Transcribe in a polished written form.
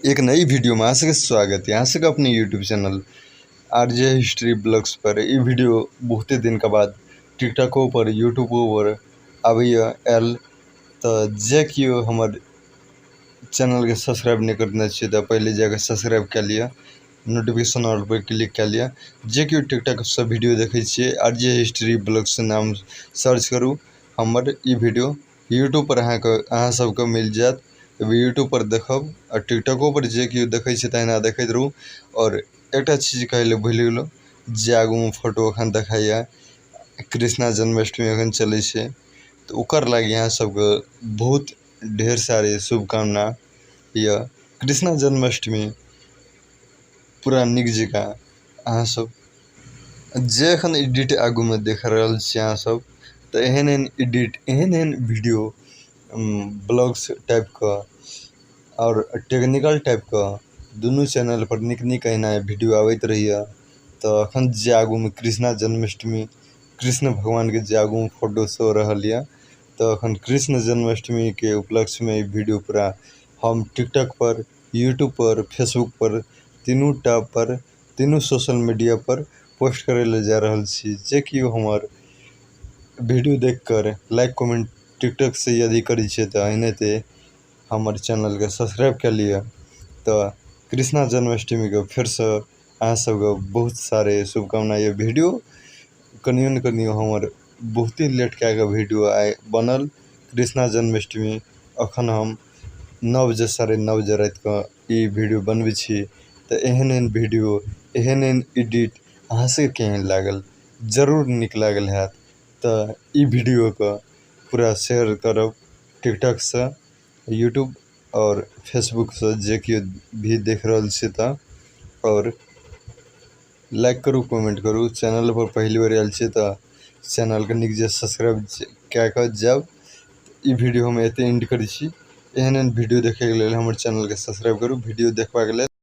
एक नई वीडियो में अहाँ स्वागत है। अहाँ अपने YouTube channel RJ history blogs पर ई वीडियो बहुते दिन के बाद टिकटॉको पर यूट्यूबो पर आयल तो जे कियो हमर चैनल के सब्सक्राइब नहीं करना चाहिए तो पहले जाकर सब्सक्राइब कर लिया, नोटिफिकेशन ऑल पर क्लिक कर लिया। जे कियो टिकटॉक सब वीडियो देखे छे आरजे हिस्ट्री ब्लॉग्स नाम सर्च करूँ, हमर ई वीडियो यूट्यूब पर अहाँ सबके मिल जात। यूट्यूब पर देखब और टिकटॉको पर जे कियो देखे छे तहिना देखैत रहू। और एक चीज कहले भूल गेलो, जे आगू में फोटो अखन देखाइया कृष्णा जन्माष्टमी अखन चले छे तो ओकर लागी अहाँ सबके बहुत ढेर सारे शुभकामना। या कृष्णा जन्माष्टमी पूरा निक जका अहाँ सब जे एखन एडिट आगू में देख रहल छी अहाँ सब तो एहन एहन एडिट एहन वीडियो ब्लॉग्स टाइप का और टेक्निकल टाइप का दोनों चैनल पर निक अहिना वीडियो आवत रहिए। तो अखन जे आगू में कृष्णा जन्माष्टमी कृष्ण भगवान के जे आगू में फोटो शो रहल है तो अखन कृष्ण जन्माष्टमी के उपलक्ष्य में वीडियो पूरा हम टिकटॉक पर, यूट्यूब पर, फेसबुक पर तीनों सोशल मीडिया पर पोस्ट करे ले जा रहल छी। जे कि हमार वीडियो देख कर लाइक कमेंट टिकटॉक से यदि करी छे तो अहिने ते हमारे चैनल के सब्सक्राइब कर लिया। तो कृष्णा जन्माष्टमी के फिर से अहाँ सबके बहुत सारे शुभकामना। ये वीडियो कनियो हमार बहुत ही लेट के वीडियो आए बनल कृष्णा जन्माष्टमी। अखन हम 9 बजे 9:30 बजे रात का ये वीडियो बनबे छी तो एहन वीडियो एहन एडिट अहाँ से केहन लागल जरूर निक लागल है तो ई वीडियो का पूरा शेयर करब टिकटॉक से, यूट्यूब और फेसबुक से जे कि भी देख रहल छी तो। और लाइक करू, कमेंट करू, चैनल पर पहली बार आयल छी तो चैनल के निक जे सब्सक्राइब क्या जब ई वीडियो हम एते एंड करी छी। एहन वीडियो देखे के लिए हमर चैनल के सब्सक्राइब करू, वीडियो देखबा के लिए।